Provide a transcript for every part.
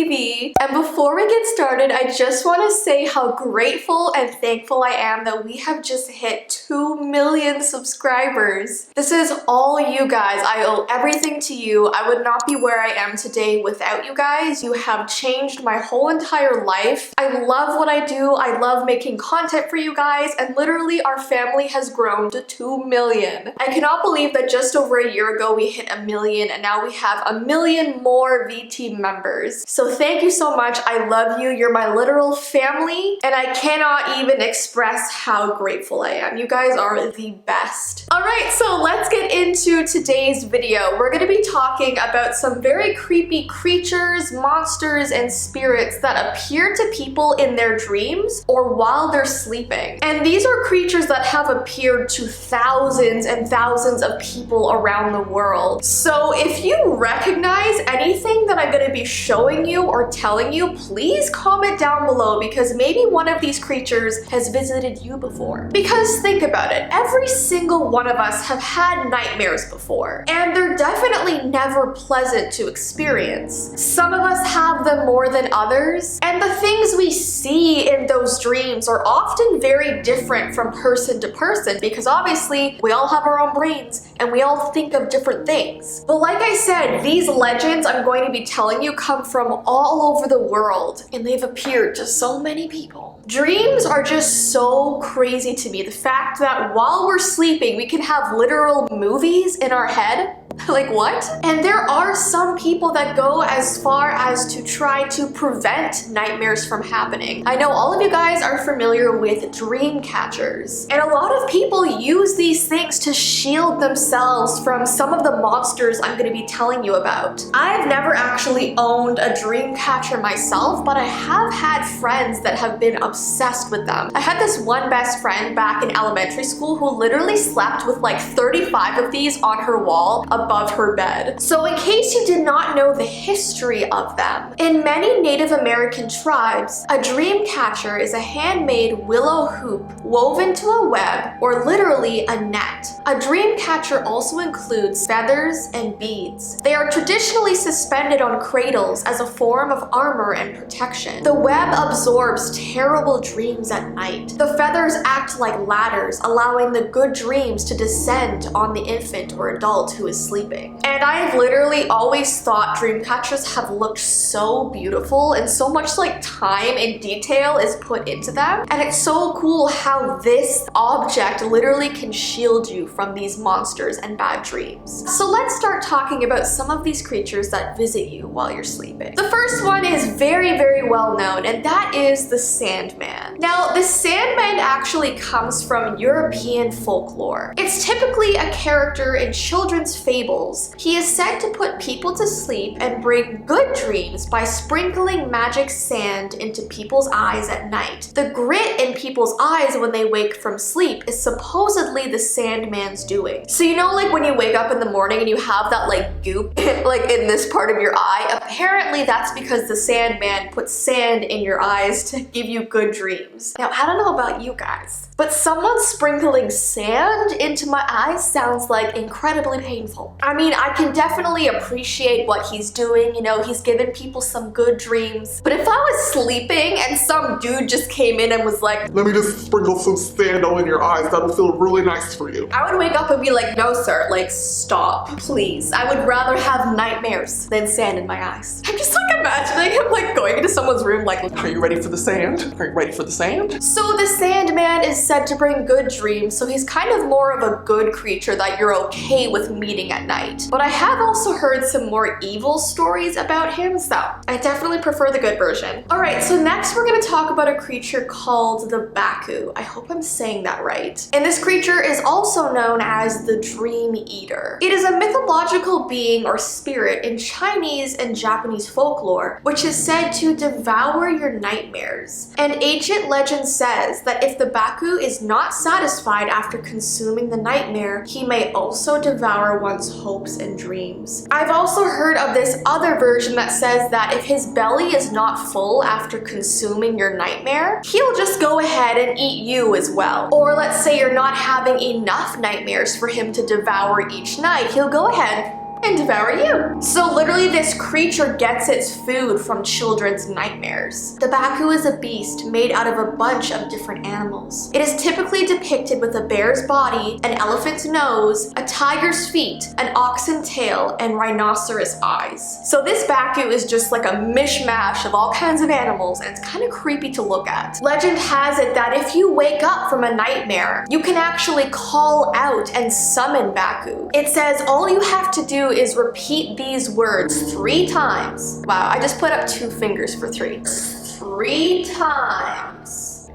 Jessii Vee, and before we get started, I just want to say how grateful and thankful I am that we have just hit 2 million subscribers. This is all you guys. I owe everything to you. I would not be where I am today without you guys. You have changed my whole entire life. I love what I do. I love making content for you guys, and literally our family has grown to 2 million. I cannot believe that just over a year ago we hit 1 million, and now we have 1 million more VT members. So thank you so much. I love you. You're my literal family, and I cannot even express how grateful I am. You guys are the best. All right, so let's get into today's video. We're gonna be talking about some very creepy creatures, monsters, and spirits that appear to people in their dreams or while they're sleeping. And these are creatures that have appeared to thousands and thousands of people around the world. So if you recognize anything that I'm going to be showing you or telling you, please comment down below, because maybe one of these creatures has visited you before. Because think about it, every single one of us have had nightmares before, and they're definitely never pleasant to experience. Some of us have them more than others, and the things we see in those dreams are often very different from person to person, because obviously we all have our own brains and we all think of different things. But like I said, these legends I'm going to be telling you come from all over the world, and they've appeared to so many people. Dreams are just so crazy to me. The fact that while we're sleeping, we can have literal movies in our head. Like what? And there are some people that go as far as to try to prevent nightmares from happening. I know all of you guys are familiar with Dreamcatchers, and a lot of people use these things to shield themselves from some of the monsters I'm going to be telling you about. I've never actually owned a Dreamcatcher myself, but I have had friends that have been obsessed with them. I had this one best friend back in elementary school who literally slept with like 35 of these on her wall above her bed. So in case you did not know the history of them, in many Native American tribes, a dream catcher is a handmade willow hoop woven to a web, or literally a net. A dream catcher also includes feathers and beads. They are traditionally suspended on cradles as a form of armor and protection. The web absorbs terrible dreams at night. The feathers act like ladders, allowing the good dreams to descend on the infant or adult who is sleeping. And I've literally always thought dream catchers have looked so beautiful, and so much like time and detail is put into them. And it's so cool how this object literally can shield you from these monsters and bad dreams. So let's start talking about some of these creatures that visit you while you're sleeping. The first one is very, very well known, and that is the Sandman. Now, the Sandman actually comes from European folklore. It's typically a character in children's fables. He is said to put people to sleep and bring good dreams by sprinkling magic sand into people's eyes at night. The grit in people's eyes when they wake from sleep is supposedly the Sandman's doing. So you know, like when you wake up in the morning and you have that like goop like in this part of your eye, apparently that's because the Sandman puts sand in your eyes to give you good dreams. Now, I don't know about you guys, but someone sprinkling sand into my eyes sounds like incredibly painful. I mean, I can definitely appreciate what he's doing, you know, he's giving people some good dreams. But if I was sleeping and some dude just came in and was like, let me just sprinkle some sand on your eyes, that'll feel really nice for you, I would wake up and be like, no sir, like stop, please. I would rather have nightmares than sand in my eyes. I'm just like imagining him like going into someone's room like, are you ready for the sand? Are you ready for the sand? So the Sandman is said to bring good dreams, so he's kind of more of a good creature that you're okay with meeting at night. But I have also heard some more evil stories about him, so I definitely prefer the good version. Alright, so next we're going to talk about a creature called the Baku. I hope I'm saying that right. And this creature is also known as the Dream Eater. It is a mythological being or spirit in Chinese and Japanese folklore, which is said to devour your nightmares. And ancient legend says that if the Baku is not satisfied after consuming the nightmare, he may also devour one's hopes and dreams. I've also heard of this other version that says that if his belly is not full after consuming your nightmare, he'll just go ahead and eat you as well. Or let's say you're not having enough nightmares for him to devour each night, he'll go ahead and devour you. So literally this creature gets its food from children's nightmares. The Baku is a beast made out of a bunch of different animals. It is typically depicted with a bear's body, an elephant's nose, a tiger's feet, an oxen tail, and rhinoceros eyes. So this Baku is just like a mishmash of all kinds of animals, and it's kind of creepy to look at. Legend has it that if you wake up from a nightmare, you can actually call out and summon Baku. It says all you have to do is repeat these words 3 times. Wow, I just put up 2 fingers for 3. 3 times.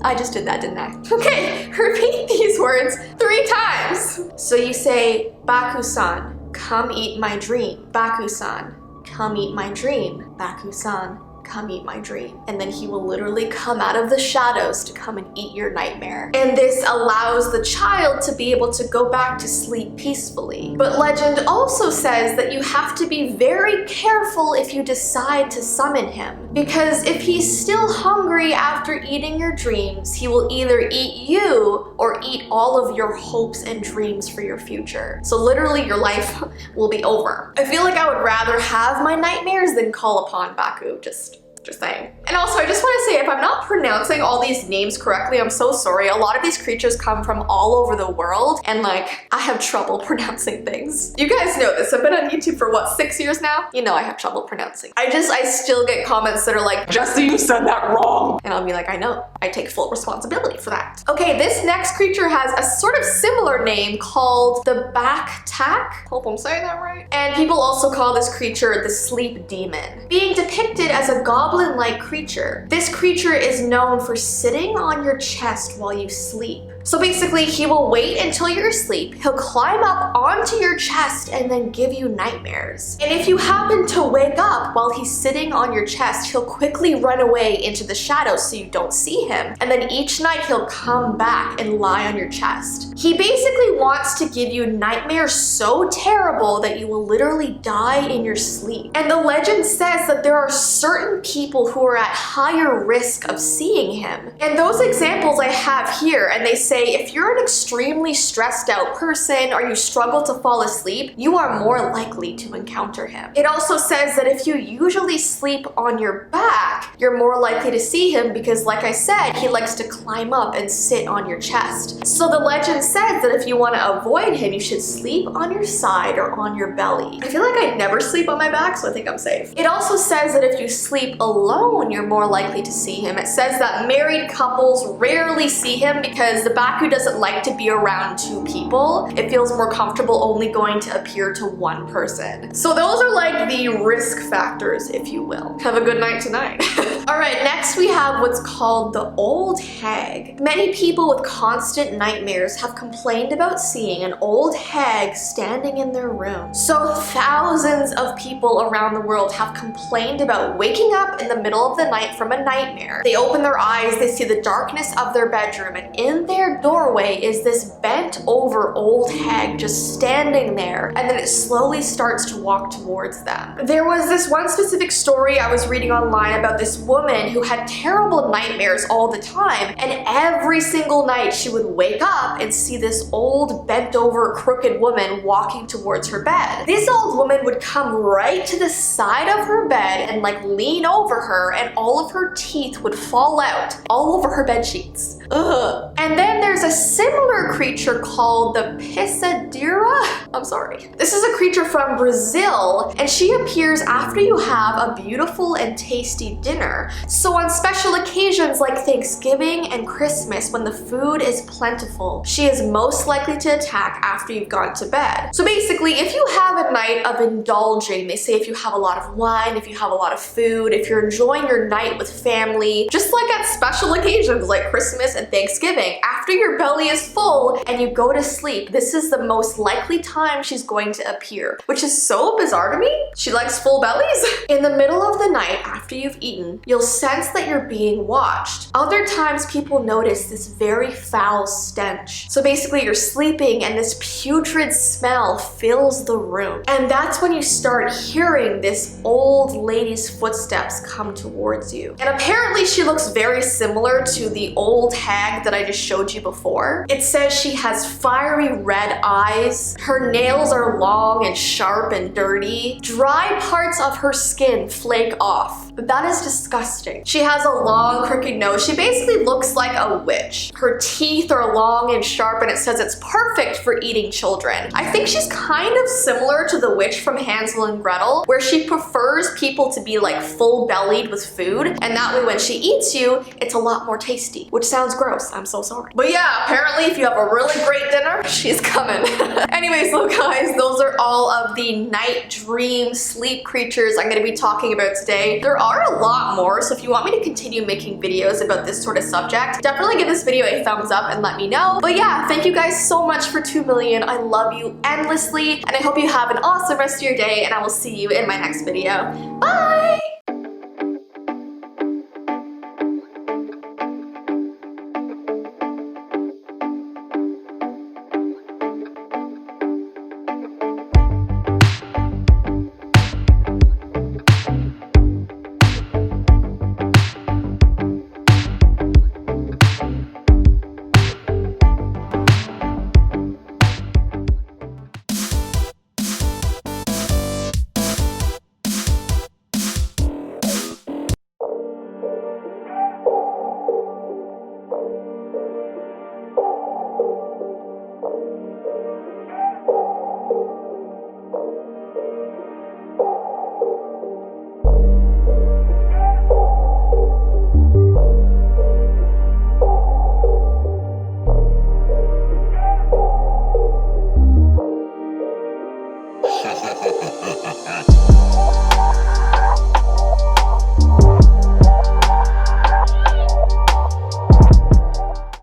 I just did that, didn't I? Okay, repeat these words 3 times. So you say, Baku-san, come eat my dream. Baku-san, come eat my dream. Baku-san, come eat my dream. And then he will literally come out of the shadows to come and eat your nightmare. And this allows the child to be able to go back to sleep peacefully. But legend also says that you have to be very careful if you decide to summon him, because if he's still hungry after eating your dreams, he will either eat you or eat all of your hopes and dreams for your future. So literally your life will be over. I feel like I would rather have my nightmares than call upon Baku, just saying. And also, I just want to say, if I'm not pronouncing all these names correctly, I'm so sorry. A lot of these creatures come from all over the world, and like, I have trouble pronouncing things. You guys know this. I've been on YouTube for what, 6 years now? You know I have trouble pronouncing. I still get comments that are like, Jessii, you said that wrong. and I'll be like, I know. I take full responsibility for that. Okay, this next creature has a sort of similar name called the Backtack. Hope I'm saying that right. And people also call this creature the sleep demon. Being depicted as a goblin-like creature, this creature is known for sitting on your chest while you sleep. So basically, he will wait until you're asleep, he'll climb up onto your chest and then give you nightmares. And if you happen to wake up while he's sitting on your chest, he'll quickly run away into the shadows so you don't see him. And then each night he'll come back and lie on your chest. He basically wants to give you nightmares so terrible that you will literally die in your sleep. And the legend says that there are certain people who are at higher risk of seeing him. And those examples I have here, and they say if you're an extremely stressed out person or you struggle to fall asleep, you are more likely to encounter him. It also says that if you usually sleep on your back, you're more likely to see him because, like I said, he likes to climb up and sit on your chest. So the legend says that if you want to avoid him, you should sleep on your side or on your belly. I feel like I never sleep on my back, so I think I'm safe. It also says that if you sleep alone, you're more likely to see him. It says that married couples rarely see him because the Baku doesn't like to be around 2 people. It feels more comfortable only going to appear to 1 person. So those are like the risk factors, if you will. Have a good night tonight. All right, next we have what's called the Old Hag. Many people with constant nightmares have complained about seeing an old hag standing in their room. So thousands of people around the world have complained about waking up in the middle of the night from a nightmare. They open their eyes, they see the darkness of their bedroom, and in their doorway is this bent over old hag just standing there, and then it slowly starts to walk towards them. There was this one specific story I was reading online about this woman who had terrible nightmares all the time, and every single night she would wake up and see this old bent over crooked woman walking towards her bed. This old woman would come right to the side of her bed and like lean over her, and all of her teeth would fall out all over her bed sheets. Ugh. And then there's a similar creature called the Pis Adira. I'm sorry. This is a creature from Brazil, and she appears after you have a beautiful and tasty dinner. So on special occasions like Thanksgiving and Christmas, when the food is plentiful, she is most likely to attack after you've gone to bed. So basically, if you have a night of indulging, they say if you have a lot of wine, if you have a lot of food, if you're enjoying your night with family, just like at special occasions like Christmas and Thanksgiving, after your belly is full and you go to sleep, this is the most likely time she's going to appear, which is so bizarre to me. She likes full bellies. In the middle of the night after you've eaten, you'll sense that you're being watched. Other times people notice this very foul stench. So basically you're sleeping and this putrid smell fills the room. And that's when you start hearing this old lady's footsteps come towards you. And apparently she looks very similar to the old hag that I just showed you before. It says she has fiery red eyes, her nails are long and sharp and dirty, dry parts of her skin flake off. That is disgusting. She has a long, crooked nose. She basically looks like a witch. Her teeth are long and sharp, and it says it's perfect for eating children. I think she's kind of similar to the witch from Hansel and Gretel, where she prefers people to be like full-bellied with food, and that way when she eats you, it's a lot more tasty, which sounds gross. I'm so sorry. But yeah, apparently if you have a really great dinner, she's coming. Anyways, so guys, those are all of the night dream sleep creatures I'm gonna be talking about today. There are a lot more, so if you want me to continue making videos about this sort of subject, definitely give this video a thumbs up and let me know. But yeah, thank you guys so much for 2 million. I love you endlessly, and I hope you have an awesome rest of your day, and I will see you in my next video. Bye!